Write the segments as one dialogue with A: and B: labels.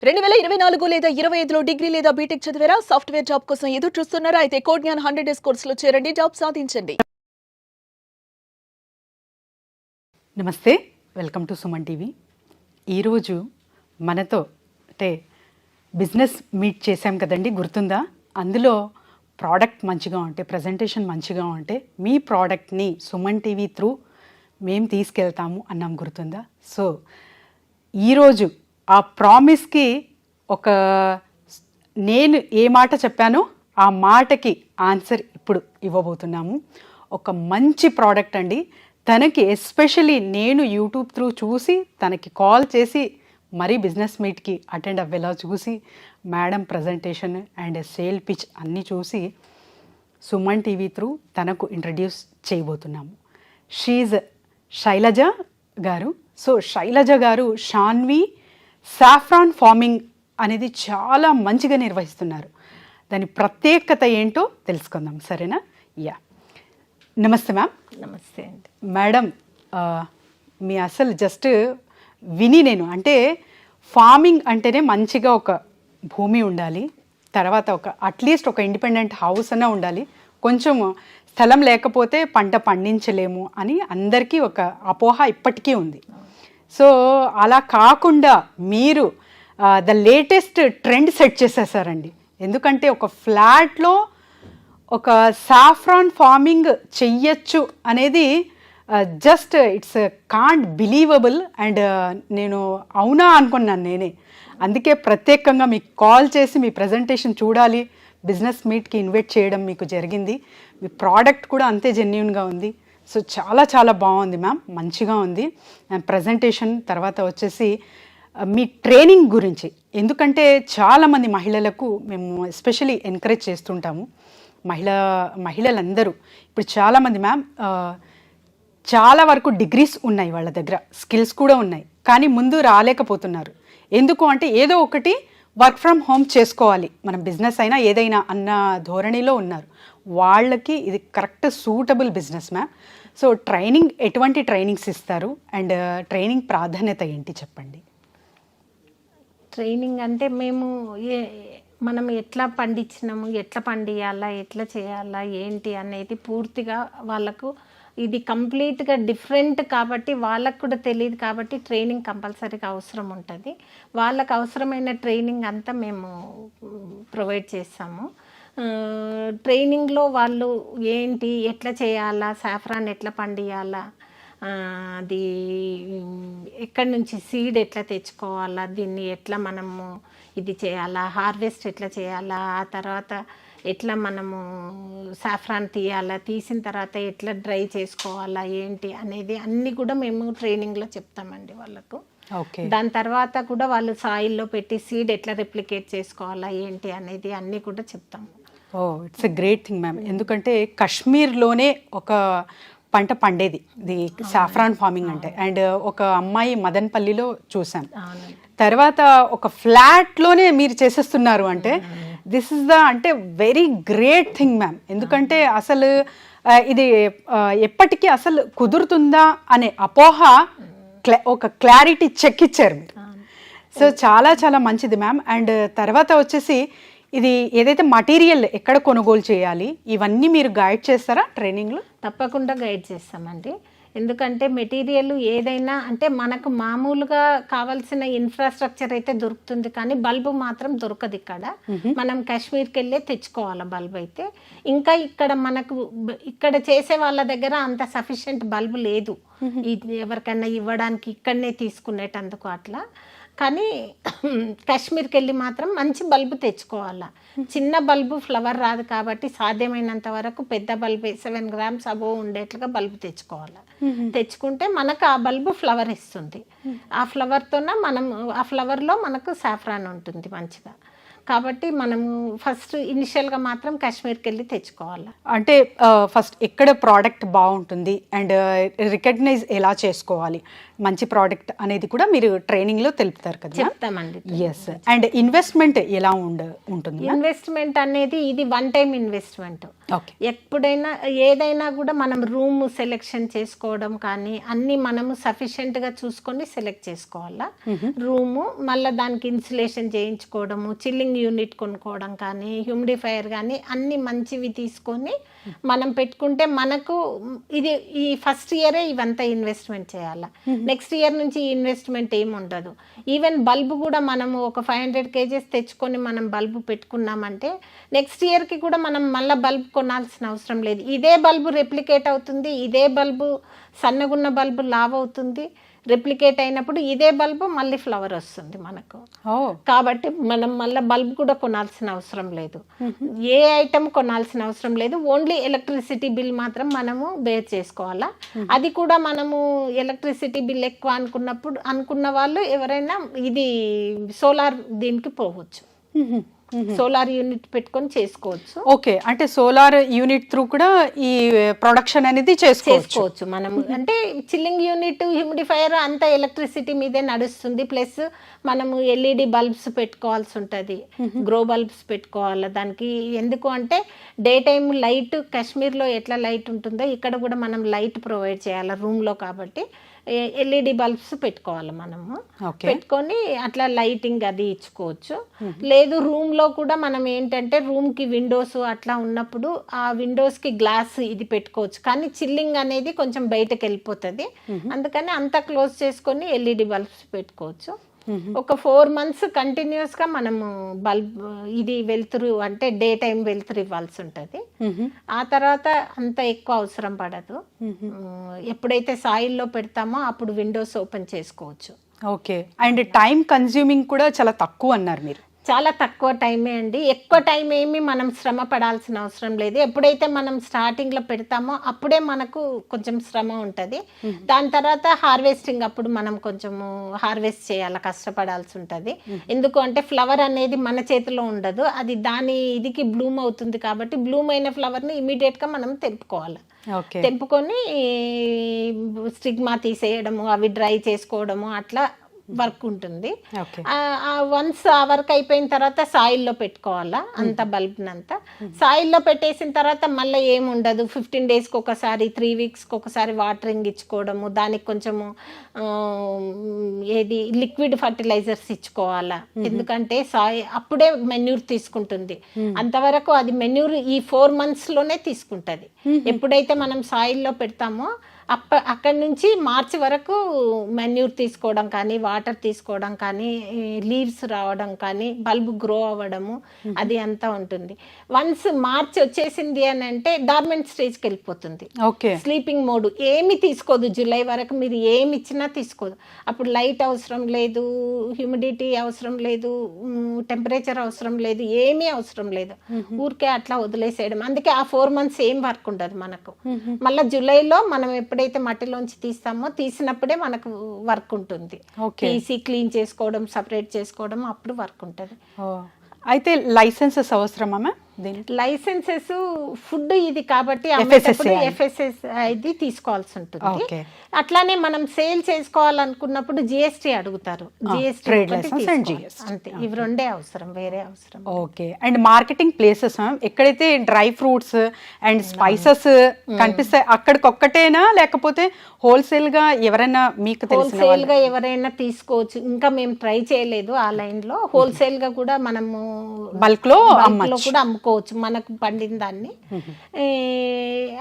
A: 2024 లేదా 25లో డిగ్రీ లేదా బీటెక్ చదివారా? సాఫ్ట్వేర్ జాబ్ కోసం ఎదురు చూస్తున్నారా? అయితే కోడ్ జ్ఞాన్ 100 డేస్ కోర్సులో చేరండి, జాబ్ సాధించండి.
B: నమస్తే, వెల్కమ్ టు సుమన్ టీవీ. ఈరోజు మనతో అంటే బిజినెస్ మీట్ చేశాం కదండి, గుర్తుందా? అందులో ప్రోడక్ట్ మంచిగా ఉంటే, ప్రజెంటేషన్ మంచిగా ఉంటే మీ ప్రోడక్ట్ని సుమన్ టీవీ త్రూ మేము తీసుకెళ్తాము అన్నాం, గుర్తుందా? సో ఈరోజు ఆ ప్రామిస్కి నేను ఏ మాట చెప్పానో ఆ మాటకి ఆన్సర్ ఇప్పుడు ఇవ్వబోతున్నాము. ఒక మంచి ప్రోడక్ట్ అండి. తనకి ఎస్పెషలీ నేను యూట్యూబ్ త్రూ చూసి తనకి కాల్ చేసి మరీ బిజినెస్ మీట్కి అటెండ్ అవ్వేలా చూసి madam presentation and sale pitch అన్నీ చూసి సుమన్ టీవీ త్రూ తనకు ఇంట్రడ్యూస్ చేయబోతున్నాము. షీజ్ శైలజ గారు. సో శైలజ గారు షాన్వి సాఫ్రాన్ ఫార్మింగ్ అనేది చాలా మంచిగా నిర్వహిస్తున్నారు. దాని ప్రత్యేకత ఏంటో తెలుసుకుందాం, సరేనా? యా, నమస్తే మ్యామ్.
C: నమస్తే అండి
B: మేడం. మీ అసలు జస్ట్ విని నేను అంటే ఫార్మింగ్ అంటేనే మంచిగా ఒక భూమి ఉండాలి, తర్వాత అట్లీస్ట్ ఒక ఇండిపెండెంట్ హౌస్ అన్నా ఉండాలి. కొంచెం స్థలం లేకపోతే పంట పండించలేము అని అందరికీ ఒక అపోహ ఇప్పటికీ ఉంది. సో అలా కాకుండా మీరు ద లేటెస్ట్ ట్రెండ్ సెట్ చేసేసారండి. ఎందుకంటే ఒక ఫ్లాట్లో ఒక సాఫ్రాన్ ఫార్మింగ్ చెయ్యొచ్చు అనేది just it's can't believable. And నేను అవునా అనుకున్నాను నేనే. అందుకే ప్రత్యేకంగా మీకు కాల్ చేసి మీ ప్రజెంటేషన్ చూడాలి, బిజినెస్ మీట్కి ఇన్వైట్ చేయడం మీకు జరిగింది. మీ ప్రోడక్ట్ కూడా అంతే జెన్యూన్గా ఉంది. సో చాలా చాలా బాగుంది మ్యామ్, మంచిగా ఉంది. ప్రజెంటేషన్ తర్వాత వచ్చేసి మీ ట్రైనింగ్ గురించి, ఎందుకంటే చాలామంది మహిళలకు మేము ఎస్పెషలీ ఎంకరేజ్ చేస్తుంటాము. మహిళలందరూ ఇప్పుడు చాలామంది మ్యామ్ చాలా వరకు డిగ్రీస్ ఉన్నాయి, వాళ్ళ దగ్గర స్కిల్స్ కూడా ఉన్నాయి, కానీ ముందు రాలేకపోతున్నారు. ఎందుకు అంటే ఏదో ఒకటి వర్క్ ఫ్రమ్ హోమ్ చేసుకోవాలి, మనం బిజినెస్ అయినా ఏదైనా అన్న ధోరణిలో ఉన్నారు. వాళ్ళకి ఇది correct suitable business ma'am. So training, ఎటువంటి ట్రైనింగ్స్ ఇస్తారు అండ్ ట్రైనింగ్ ప్రాధాన్యత ఏంటి చెప్పండి.
C: ట్రైనింగ్ అంటే మనం ఎట్లా పండించినాము, ఎట్లా పండియాలా, ఎట్లా చేయాలా, ఏంటి అనేది పూర్తిగా వాళ్ళకు ఇది కంప్లీట్గా డిఫరెంట్ కాబట్టి వాళ్ళకు కూడా తెలియదు కాబట్టి ట్రైనింగ్ కంపల్సరీగా అవసరం ఉంటుంది. వాళ్ళకు అవసరమైన ట్రైనింగ్ అంతా మేము ప్రొవైడ్ చేస్తాము. ట్రైనింగ్లో వాళ్ళు ఏంటి, ఎట్లా చేయాలా, సాఫ్రాన్ ఎట్లా పండియాలా, అది ఎక్కడి నుంచి సీడ్ ఎట్లా తెచ్చుకోవాలా, దీన్ని ఎట్లా మనము ఇది చేయాలా, హార్వెస్ట్ ఎట్లా చేయాలా, ఆ తర్వాత ఎట్లా మనము సాఫ్రాన్ తీయాలా, తీసిన తర్వాత ఎట్లా డ్రై చేసుకోవాలా, ఏంటి అనేది అన్నీ కూడా మేము ట్రైనింగ్లో చెప్తామండి వాళ్ళకు. దాని తర్వాత కూడా వాళ్ళు సాయిల్లో పెట్టి సీడ్ ఎట్లా రెప్లికేట్ చేసుకోవాలా, ఏంటి అనేది అన్నీ కూడా చెప్తాము.
B: It's a great thing ma'am. ఎందుకంటే కాశ్మీర్లోనే ఒక పంట పండేది ఇది సాఫ్రాన్ ఫార్మింగ్ అంటే. అండ్ ఒక అమ్మాయి మదన్పల్లిలో చూసాను. తర్వాత ఒక ఫ్లాట్లోనే మీరు చేసేస్తున్నారు అంటే దిస్ ఇస్ ద అంటే వెరీ గ్రేట్ థింగ్ మ్యామ్. ఎందుకంటే అసలు ఇది ఎప్పటికీ అసలు కుదురుతుందా అనే అపోహ ఒక క్లారిటీ చెక్ ఇచ్చారు మీరు. సో చాలా చాలా మంచిది మ్యామ్. అండ్ తర్వాత వచ్చేసి ఇది ఏదైతే మటీరియల్ ఎక్కడ కొనుగోలు చేయాలి ఇవన్నీ మీరు గైడ్ చేస్తారా ట్రైనింగ్లో?
C: తప్పకుండా గైడ్ చేస్తామండి. ఎందుకంటే మెటీరియల్ ఏదైనా అంటే మనకు మామూలుగా కావాల్సిన ఇన్ఫ్రాస్ట్రక్చర్ అయితే దొరుకుతుంది, కానీ బల్బు మాత్రం దొరకదు ఇక్కడ. మనం కాశ్మీర్కి వెళ్ళే తెచ్చుకోవాలి బల్బు అయితే. ఇంకా ఇక్కడ చేసే వాళ్ళ దగ్గర అంత సఫిషియెంట్ బల్బు లేదు ఎవరికైనా ఇవ్వడానికి, ఇక్కడనే తీసుకునేటందుకు అట్లా. కానీ కాశ్మీర్కి వెళ్ళి మాత్రం మంచి బల్బు తెచ్చుకోవాలా. చిన్న బల్బు ఫ్లవర్ రాదు కాబట్టి సాధ్యమైనంత వరకు పెద్ద బల్బు 7 grams అబోవ్ ఉండేట్లుగా బల్బు తెచ్చుకోవాలి. తెచ్చుకుంటే మనకు ఆ బల్బు ఫ్లవర్ ఇస్తుంది. ఆ ఫ్లవర్లో మనకు సాఫ్రాన్ ఉంటుంది మంచిగా. కాబట్టి మనము ఫస్ట్ ఇనిషియల్గా మాత్రం కాశ్మీర్కి వెళ్ళి తెచ్చుకోవాలి.
B: అంటే ఫస్ట్ ఎక్కడ ప్రోడక్ట్ బాగుంటుంది అండ్ రికగ్నైజ్ ఎలా చేసుకోవాలి, మంచి ప్రోడక్ట్ అనేది కూడా మీరు ట్రైనింగ్లో తెలుపుతారు కదా?
C: చెప్తామండి.
B: ఎస్. అండ్ ఇన్వెస్ట్మెంట్ ఎలా ఉంటుంది?
C: ఇన్వెస్ట్మెంట్ అనేది ఇది వన్ టైం ఇన్వెస్ట్మెంట్.
B: ఓకే.
C: ఎప్పుడైనా ఏదైనా కూడా మనం రూమ్ సెలెక్షన్ చేసుకోవడం కానీ అన్నీ మనము సఫిషియెంట్గా చూసుకొని సెలెక్ట్ చేసుకోవాలా. రూము మళ్ళీ దానికి ఇన్సులేషన్ చేయించుకోవడము, చిల్లింగ్ యూనిట్ కొనుక్కోవడం కానీ, హ్యూమిడిఫైయర్ కానీ అన్నీ మంచివి తీసుకొని మనం పెట్టుకుంటే మనకు ఇది ఈ ఫస్ట్ ఇయరే ఇవంతా ఇన్వెస్ట్మెంట్ చేయాలి. నెక్స్ట్ ఇయర్ నుంచి ఇన్వెస్ట్మెంట్ ఏమి ఉండదు. ఈవెన్ బల్బు కూడా మనము ఒక 500 kgs తెచ్చుకొని మనం బల్బు పెట్టుకున్నామంటే నెక్స్ట్ ఇయర్కి కూడా మనం మళ్ళీ బల్బు కొనాల్సిన అవసరం లేదు. ఇదే బల్బు రెప్లికేట్ అవుతుంది, ఇదే బల్బు సన్నగున్న బల్బు లావ్ అవుతుంది. రెప్లికేట్ అయినప్పుడు ఇదే బల్బు మళ్ళీ ఫ్లవర్ వస్తుంది మనకు. కాబట్టి మనం మళ్ళీ బల్బు కూడా కొనాల్సిన అవసరం లేదు, ఏ ఐటమ్ కొనాల్సిన అవసరం లేదు. ఓన్లీ ఎలక్ట్రిసిటీ బిల్ మాత్రం మనము బేర్ చేసుకోవాలా. అది కూడా మనము ఎలక్ట్రిసిటీ బిల్ ఎక్కువ అనుకున్న వాళ్ళు ఎవరైనా ఇది సోలార్ దీనికి పోవచ్చు, సోలార్ యూనిట్ పెట్టుకొని చేసుకోవచ్చు.
B: ఓకే. అంటే సోలార్ యూనిట్ త్రూ కూడా ఈ ప్రొడక్షన్ అనేది చేసుకోవచ్చు
C: మనము. అంటే చిల్లింగ్ యూనిట్, హ్యూమిడిఫైయర్ అంతా ఎలక్ట్రిసిటీ మీదే నడుస్తుంది. ప్లస్ మనము ఎల్ఈడి బల్బ్స్ పెట్టుకోవాల్సి ఉంటుంది, గ్రో బల్బ్స్ పెట్టుకోవాలి దానికి. ఎందుకు అంటే డే టైం లైట్ కాశ్మీర్లో ఎట్లా లైట్ ఉంటుందో ఇక్కడ కూడా మనం లైట్ ప్రొవైడ్ చేయాలి రూమ్లో. కాబట్టి ఎల్ఈడి బల్బ్స్ పెట్టుకోవాలి మనము. పెట్టుకొని అట్లా లైటింగ్ అది ఇచ్చుకోవచ్చు. లేదు రూమ్లో కూడా మనం ఏంటంటే రూమ్కి విండోస్ అట్లా ఉన్నప్పుడు ఆ విండోస్కి గ్లాస్ ఇది పెట్టుకోవచ్చు. కానీ చిల్లింగ్ అనేది కొంచెం బయటకు వెళ్ళిపోతుంది, అందుకని అంతా క్లోజ్ చేసుకొని ఎల్ఈడి బల్బ్స్ పెట్టుకోవచ్చు. ఒక 4 months కంటిన్యూస్గా మనము బల్బ్ ఇది వెలుతురు అంటే డే టైం వెలుతురు ఇవ్వాల్సి ఉంటుంది. ఆ తర్వాత అంత ఎక్కువ అవసరం పడదు. ఎప్పుడైతే సాయిల్లో పెడతామో అప్పుడు విండోస్ ఓపెన్ చేసుకోవచ్చు.
B: ఓకే. అండ్ టైం కన్జ్యూమింగ్ కూడా చాలా తక్కువ అన్నారు మీరు.
C: చాలా తక్కువ టైమే అండి. ఎక్కువ టైం ఏమి మనం శ్రమ పడాల్సిన అవసరం లేదు. ఎప్పుడైతే మనం స్టార్టింగ్లో పెడతామో అప్పుడే మనకు కొంచెం శ్రమ ఉంటుంది. దాని తర్వాత హార్వెస్టింగ్ అప్పుడు మనం కొంచెము హార్వెస్ట్ చేయాలి, కష్టపడాల్సి ఉంటుంది. ఎందుకు అంటే ఫ్లవర్ అనేది మన చేతిలో ఉండదు, అది దాని ఇదికి బ్లూమ్ అవుతుంది. కాబట్టి బ్లూమ్ అయిన ఫ్లవర్ని ఇమీడియట్గా మనం తెంపుకోవాలి. తెంపుకొని స్టిగ్మా తీసేయడము, అవి డ్రై చేసుకోవడము అట్లా వర్క్ ఉంటుంది. వన్స్ ఆ వర్క్ అయిపోయిన తర్వాత సాయిల్లో పెట్టుకోవాలా అంత బల్బ్నంతా. సాయిల్లో పెట్టేసిన తర్వాత మళ్ళీ ఏమి ఉండదు, 15 daysకి ఒకసారి 3 weeksకి ఒకసారి వాటరింగ్ ఇచ్చుకోవడము, దానికి కొంచెము ఏది లిక్విడ్ ఫర్టిలైజర్స్ ఇచ్చుకోవాలా. ఎందుకంటే సాయి అప్పుడే మెన్యూర్ తీసుకుంటుంది, అంతవరకు అది మెన్యూర్ ఈ 4 monthsలోనే తీసుకుంటుంది. ఎప్పుడైతే మనం సాయిల్లో పెడతామో అక్కడి నుంచి మార్చి వరకు మెన్యూర్ తీసుకోవడం కానీ, వాటర్ తీసుకోవడం కానీ, లీవ్స్ రావడం కానీ, బల్బ్ గ్రో అవ్వడము అది అంతా ఉంటుంది. వన్స్ మార్చి వచ్చేసింది అని అంటే డార్మెంట్ స్టేజ్కి వెళ్ళిపోతుంది. స్లీపింగ్ మోడ్ ఏమి తీసుకోదు. జూలై వరకు మీరు ఏమి ఇచ్చినా తీసుకోదు. అప్పుడు లైట్ అవసరం లేదు, హ్యూమిడిటీ అవసరం లేదు, టెంపరేచర్ అవసరం లేదు, ఏమీ అవసరం లేదు. ఊరికే అట్లా వదిలేసేయడం. అందుకే ఆ 4 months ఏం వర్క్ ఉండదు మనకు. మళ్ళీ జూలైలో మనం ఎప్పుడైతే మట్టిలోంచి తీస్తామో తీసినప్పుడే మనకు వర్క్ ఉంటుంది. తీసి క్లీన్ చేసుకోవడం, సపరేట్ చేసుకోవడం అప్పుడు వర్క్ ఉంటుంది.
B: అయితే లైసెన్సెస్ అవసరమా?
C: లైసెన్సెస్ ఫుడ్ ఇది కాబట్టి ఎఫ్ఎస్ఎస్ ఇది తీసుకోవాల్సి ఉంటుంది. అట్లానే మనం సేల్ చేసుకోవాలనుకున్నప్పుడు జిఎస్టీ అడుగుతారు. అంతే, ఇవి 2 అవసరం, వేరే అవసరం.
B: ఓకే. అండ్ మార్కెటింగ్ ప్లేసెస్ ఎక్కడైతే డ్రై ఫ్రూట్స్ అండ్ స్పైసెస్ కనిపిస్తాయి అక్కడికొక్కటేనా, లేకపోతే హోల్సేల్ గా ఎవరైనా మీకు
C: హోల్సేల్ గా ఎవరైనా తీసుకోవచ్చు. ఇంకా మేము ట్రై చేయలేదు ఆ లైన్ లో. హోల్సేల్ గా కూడా మనము బల్క్ లో కూడా అమ్ముకోవచ్చు మనకు పండిన దాన్ని.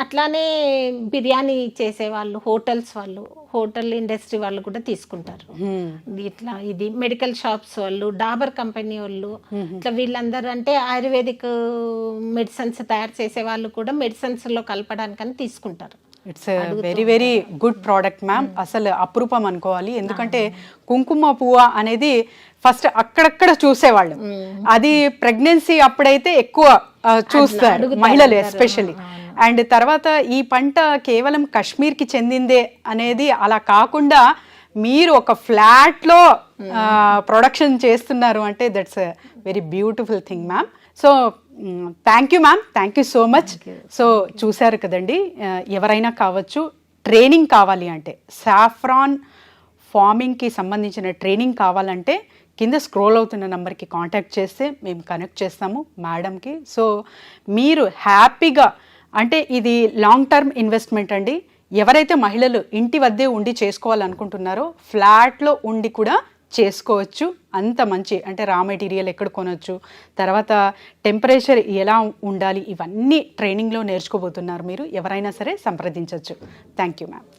C: అట్లానే బిర్యానీ చేసే వాళ్ళు, హోటల్స్ వాళ్ళు, హోటల్ ఇండస్ట్రీ వాళ్ళు కూడా తీసుకుంటారు. ఇట్లా ఇది మెడికల్ షాప్స్ వాళ్ళు, డాబర్ కంపెనీ వాళ్ళు, ఇట్లా వీళ్ళందరూ అంటే ఆయుర్వేదిక్ మెడిసిన్స్ తయారు చేసే వాళ్ళు కూడా మెడిసిన్స్ లో కలపడానికని తీసుకుంటారు.
B: It's very very good product ma'am. అసలు అపురూపం అనుకోవాలి. ఎందుకంటే కుంకుమ పువ్వు అనేది ఫస్ట్ అక్కడక్కడ చూసేవాళ్ళు, అది ప్రెగ్నెన్సీ అప్పుడైతే ఎక్కువ చూస్తారు మహిళలు ఎస్పెషల్లీ. అండ్ తర్వాత ఈ పంట కేవలం కాశ్మీర్కి చెందిందే అనేది అలా కాకుండా మీరు ఒక ఫ్లాట్లో ప్రొడక్షన్ చేస్తున్నారు అంటే that's very beautiful thing ma'am. So thank you ma'am, thank you so much. So చూశారు కదండి, ఎవరైనా కావచ్చు, ట్రైనింగ్ కావాలి అంటే సాఫ్రాన్ ఫార్మింగ్కి సంబంధించిన ట్రైనింగ్ కావాలంటే కింద స్క్రోల్ అవుతున్న నెంబర్కి కాంటాక్ట్ చేస్తే మేము కనెక్ట్ చేస్తాము మేడంకి. సో మీరు హ్యాపీగా, అంటే ఇది లాంగ్ టర్మ్ ఇన్వెస్ట్మెంట్ అండి. ఎవరైతే మహిళలు ఇంటి వద్దే ఉండి చేసుకోవాలనుకుంటున్నారో ఫ్లాట్లో ఉండి కూడా చేసుకోవచ్చు. అంత మంచి, అంటే రా మెటీరియల్ ఎక్కడ కొనవచ్చు, తర్వాత టెంపరేచర్ ఎలా ఉండాలి, ఇవన్నీ ట్రైనింగ్లో నేర్చుకోబోతున్నారు మీరు. ఎవరైనా సరే సంప్రదించవచ్చు. Thank you ma'am.